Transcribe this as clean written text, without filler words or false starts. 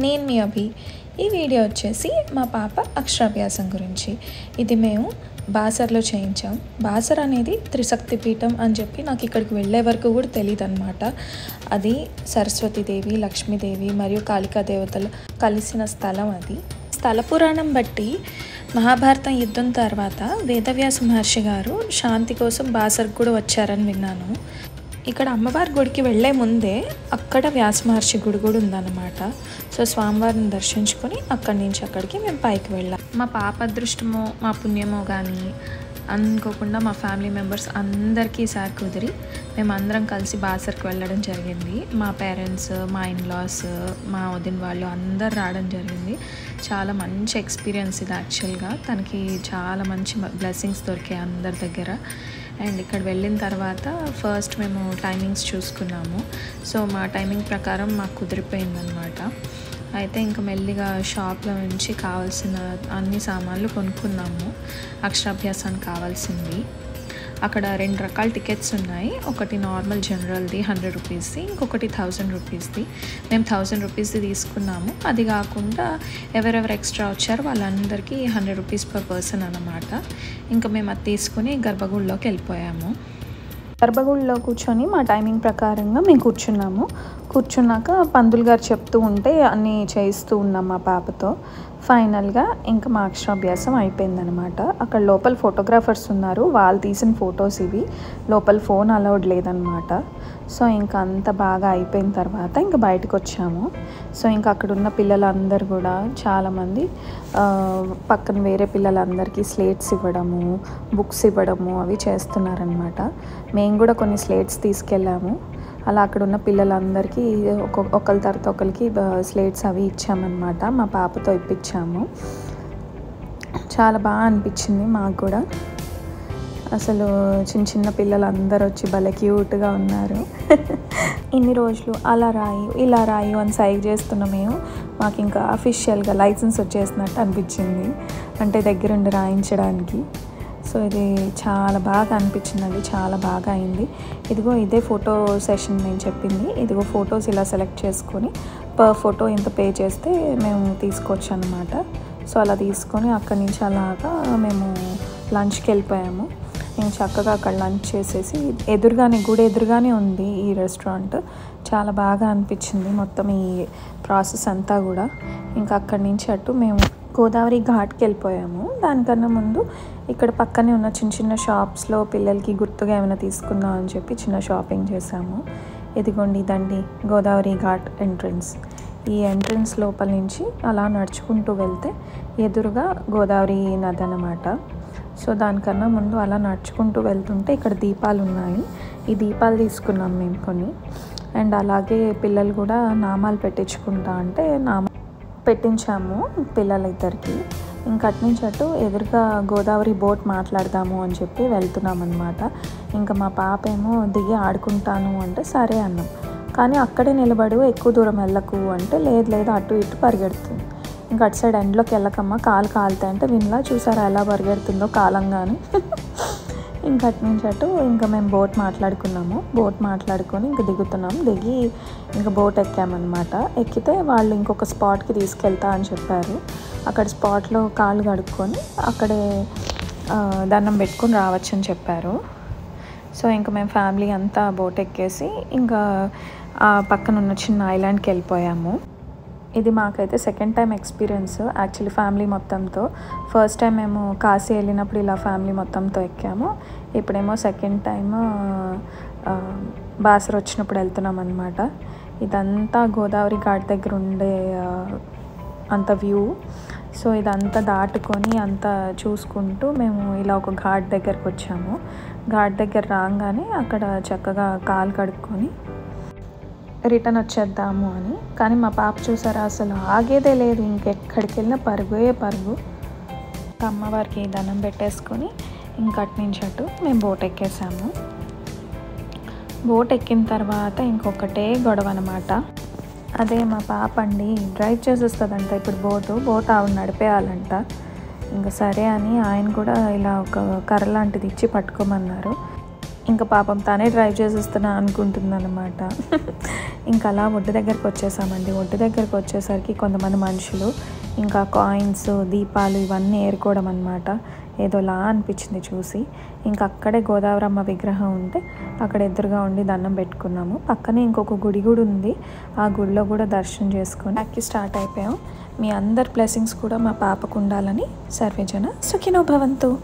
నేను మీ అభి. ఈ వీడియో వచ్చేసి మా పాప అక్షరాభ్యాసం గురించి. ఇది మేము బాసర్లో చేయించాం. బాసర్ అనేది త్రిశక్తి పీఠం అని చెప్పి నాకు ఇక్కడికి వెళ్ళే వరకు కూడా తెలియదు అనమాట. అది సరస్వతీదేవి, లక్ష్మీదేవి మరియు కాళికా దేవతలు కలిసిన స్థలం. అది స్థల పురాణం బట్టి మహాభారతం యుద్ధం తర్వాత వేదవ్యాస మహర్షి గారు శాంతి కోసం బాసర్కు కూడా వచ్చారని విన్నాను. ఇక్కడ అమ్మవారి గుడికి వెళ్ళే ముందే అక్కడ వ్యాస మహర్షి గుడి కూడా ఉందన్నమాట. సో స్వామివారిని దర్శించుకొని అక్కడి నుంచి అక్కడికి మేము పైకి వెళ్ళాం. మా పాప అదృష్టమో మా పుణ్యమో కానీ అనుకోకుండా మా ఫ్యామిలీ మెంబర్స్ అందరికీ ఈసారి కుదిరి మేము అందరం కలిసి బాసర్కి వెళ్ళడం జరిగింది. మా పేరెంట్స్, మా ఇన్లాస్, మా వదిన వాళ్ళు అందరు రావడం జరిగింది. చాలా మంచి ఎక్స్పీరియన్స్ ఇది. యాక్చువల్గా తనకి చాలా మంచి బ్లెస్సింగ్స్ దొరికాయి అందరి దగ్గర. అండ్ ఇక్కడ వెళ్ళిన తర్వాత ఫస్ట్ మేము టైమింగ్స్ చూసుకున్నాము. సో మా టైమింగ్ ప్రకారం మాకు కుదిరిపోయిందనమాట. అయితే ఇంకా మెల్లిగా షాప్లో నుంచి కావాల్సిన అన్ని సామాన్లు కొనుక్కున్నాము. అక్షరాభ్యాసానికి కావాల్సింది. అక్కడ 2 రకాల టికెట్స్ ఉన్నాయి. ఒకటి నార్మల్ జనరల్ది 100 రూపీస్ది, ఇంకొకటి 1000 రూపీస్ది. మేము 1000 రూపీస్ది తీసుకున్నాము. అది కాకుండా ఎవరెవరు ఎక్స్ట్రా వచ్చారో వాళ్ళందరికీ 100 రూపీస్ పర్ పర్సన్ అన్నమాట. ఇంకా మేము అది తీసుకుని గర్భగుడిలోకి వెళ్ళిపోయాము. గర్భగుడిలో కూర్చొని మా టైమింగ్ ప్రకారంగా మేము కూర్చున్నాక పంతులు గారు చెప్తూ ఉంటే అన్నీ చేయిస్తూ ఉన్నాం మా పాపతో. ఫైనల్గా ఇంకా మా అక్షరాభ్యాసం అయిపోయిందనమాట. అక్కడ లోపల ఫోటోగ్రాఫర్స్ ఉన్నారు, వాళ్ళు తీసిన ఫొటోస్ ఇవి. లోపల ఫోన్ అలౌడ్ లేదనమాట. సో ఇంకా అంత బాగా అయిపోయిన తర్వాత ఇంకా బయటకు వచ్చాము. సో ఇంకా అక్కడ ఉన్న పిల్లలందరూ కూడా చాలామంది పక్కన వేరే పిల్లలందరికీ స్లేట్స్ ఇవ్వడము, బుక్స్ ఇవ్వడము అవి చేస్తున్నారనమాట. మేము కూడా కొన్ని స్లేట్స్ తీసుకెళ్ళాము. అలా అక్కడ ఉన్న పిల్లలందరికీ ఒకరి తర్వాత ఒకరికి స్లేట్స్ అవి ఇచ్చామన్నమాట. మా పాపతో ఇప్పించాము. చాలా బాగా అనిపించింది మాకు కూడా. అసలు చిన్న పిల్లలు అందరూ వచ్చి భలే క్యూట్గా ఉన్నారు. ఇన్ని రోజులు అలా రాయు ఇలా రాయు అని సైగ చేస్తున్న మేము మాకు ఇంకా అఫీషియల్గా లైసెన్స్ వచ్చేసినట్టు అనిపించింది, అంటే దగ్గరుండి రాయించడానికి. సో ఇది చాలా బాగా అనిపించిందండి, చాలా బాగా అయింది. ఇదిగో ఇదే ఫోటో సెషన్ నేను చెప్పింది. ఇదిగో ఫొటోస్ ఇలా సెలెక్ట్ చేసుకొని పర్ ఫోటో ఇంత పే చేస్తే మేము తీసుకోవచ్చు అన్నమాట. సో అలా తీసుకొని అక్కడి నుంచి అలాగా మేము లంచ్కి వెళ్ళిపోయాము. నేను చక్కగా అక్కడ లంచ్ చేసేసి గుడి ఎదురుగానే ఉంది ఈ రెస్టారెంట్. చాలా బాగా అనిపించింది మొత్తం ఈ ప్రాసెస్ అంతా కూడా. ఇంకా అక్కడి నుంచి అటు మేము గోదావరి ఘాట్కి వెళ్ళిపోయాము. దానికన్నా ముందు ఇక్కడ పక్కనే ఉన్న చిన్న షాప్స్లో పిల్లలకి గుర్తుగా ఏమైనా తీసుకుందాం అని చెప్పి చిన్న షాపింగ్ చేసాము. ఇదిగోండి ఇదండి గోదావరి ఘాట్ ఎంట్రన్స్. ఈ ఎంట్రన్స్ లోపల నుంచి అలా నడుచుకుంటూ వెళ్తే ఎదురుగా గోదావరి నది అన్నమాట. సో దానికన్నా ముందు అలా నడుచుకుంటూ వెళ్తుంటే ఇక్కడ దీపాలు ఉన్నాయి. ఈ దీపాలు తీసుకున్నాం మేము కొన్ని. అండ్ అలాగే పిల్లలు కూడా నామాలు పెట్టించుకుంటా అంటే పెట్టించాము పిల్లలిద్దరికి. ఇంకా అటు నుంచి అటు ఎదురుగా గోదావరి బోట్ మాట్లాడదాము అని చెప్పి వెళ్తున్నాం అనమాట. ఇంకా మా పాప ఏమో దిగి ఆడుకుంటాను అంటే సరే అన్నాం. కానీ అక్కడే నిలబడి ఎక్కువ దూరం వెళ్ళకు అంటే లేదు అటు ఇటు పరిగెడుతుంది. ఇంకా అటు సైడ్ ఎండ్లోకి వెళ్ళకమ్మా కాలు కాలుతాయి అంటే వినలా. చూసారా ఎలా పరిగెడుతుందో కాలంగానే. ఇంకా అటు నుంచి అటు ఇంకా మేము బోట్ మాట్లాడుకొని ఇంకా దిగుతున్నాం. దిగి ఇంకా బోట్ ఎక్కామన్నమాట. ఎక్కితే వాళ్ళు ఇంకొక స్పాట్కి తీసుకెళ్తా అని చెప్పారు. అక్కడ స్పాట్లో కాళ్ళు కడుక్కొని అక్కడే దండం పెట్టుకొని రావచ్చు అని చెప్పారు. సో ఇంకా మేము ఫ్యామిలీ అంతా బోట్ ఎక్కేసి ఇంకా పక్కన ఉన్న చిన్న ఐలాండ్కి వెళ్ళిపోయాము. ఇది మాకైతే second time experience actually family మొత్తంతో. ఫస్ట్ టైం మేము కాశీ వెళ్ళినప్పుడు ఇలా ఫ్యామిలీ మొత్తంతో ఎక్కాము. ఇప్పుడేమో సెకండ్ టైం బాసర్ వచ్చినప్పుడు వెళ్తున్నాం అనమాట. ఇదంతా గోదావరి ఘాట్ దగ్గర ఉండే అంత వ్యూ. సో ఇదంతా దాటుకొని అంతా చూసుకుంటూ మేము ఇలా ఒక ఘాట్ దగ్గరకు వచ్చాము. ఘాట్ దగ్గర రాగానే అక్కడ చక్కగా కాలు కడుక్కొని రిటర్న్ వచ్చేద్దాము అని. కానీ మా పాప చూసారా అసలు ఆగేదే లేదు. ఇంకెక్కడికి వెళ్ళినా పరుగు. అమ్మవారికి దండం పెట్టేసుకొని ఇంకటి నుంచి అటు మేము బోట్ ఎక్కేసాము. బోట్ ఎక్కిన తర్వాత ఇంకొకటే గొడవ అనమాట. అదే మా పాప అండి డ్రైవ్ చేసేస్తుందంట. ఇప్పుడు బోట్ ఆవిడ నడిపేయాలంట. ఇంకా సరే అని ఆయన కూడా ఇలా ఒక కర్ర లాంటిది ఇచ్చి పట్టుకోమన్నారు. ఇంకా పాపం తనే డ్రైవ్ చేసేస్తున్నా అనుకుంటుందన్నమాట. ఇంకా అలా ఒడ్డు దగ్గరికి వచ్చేసామండి. ఒడ్డు దగ్గరికి వచ్చేసరికి కొంతమంది మనుషులు ఇంకా కాయిన్స్, దీపాలు ఇవన్నీ ఏరుకోవడం అనమాట. ఏదోలా అనిపించింది చూసి. ఇంకా అక్కడే గోదావరమ్మ విగ్రహం ఉంటే అక్కడ ఎదురుగా ఉండి దండం పెట్టుకున్నాము. పక్కనే ఇంకొక గుడి కూడా ఉంది. ఆ గుడిలో కూడా దర్శనం చేసుకొని బ్యాక్కి స్టార్ట్ అయిపోయాం. మీ అందరి బ్లెస్సింగ్స్ కూడా మా పాపకు ఉండాలని సర్వేజన సుఖినో భవంతు.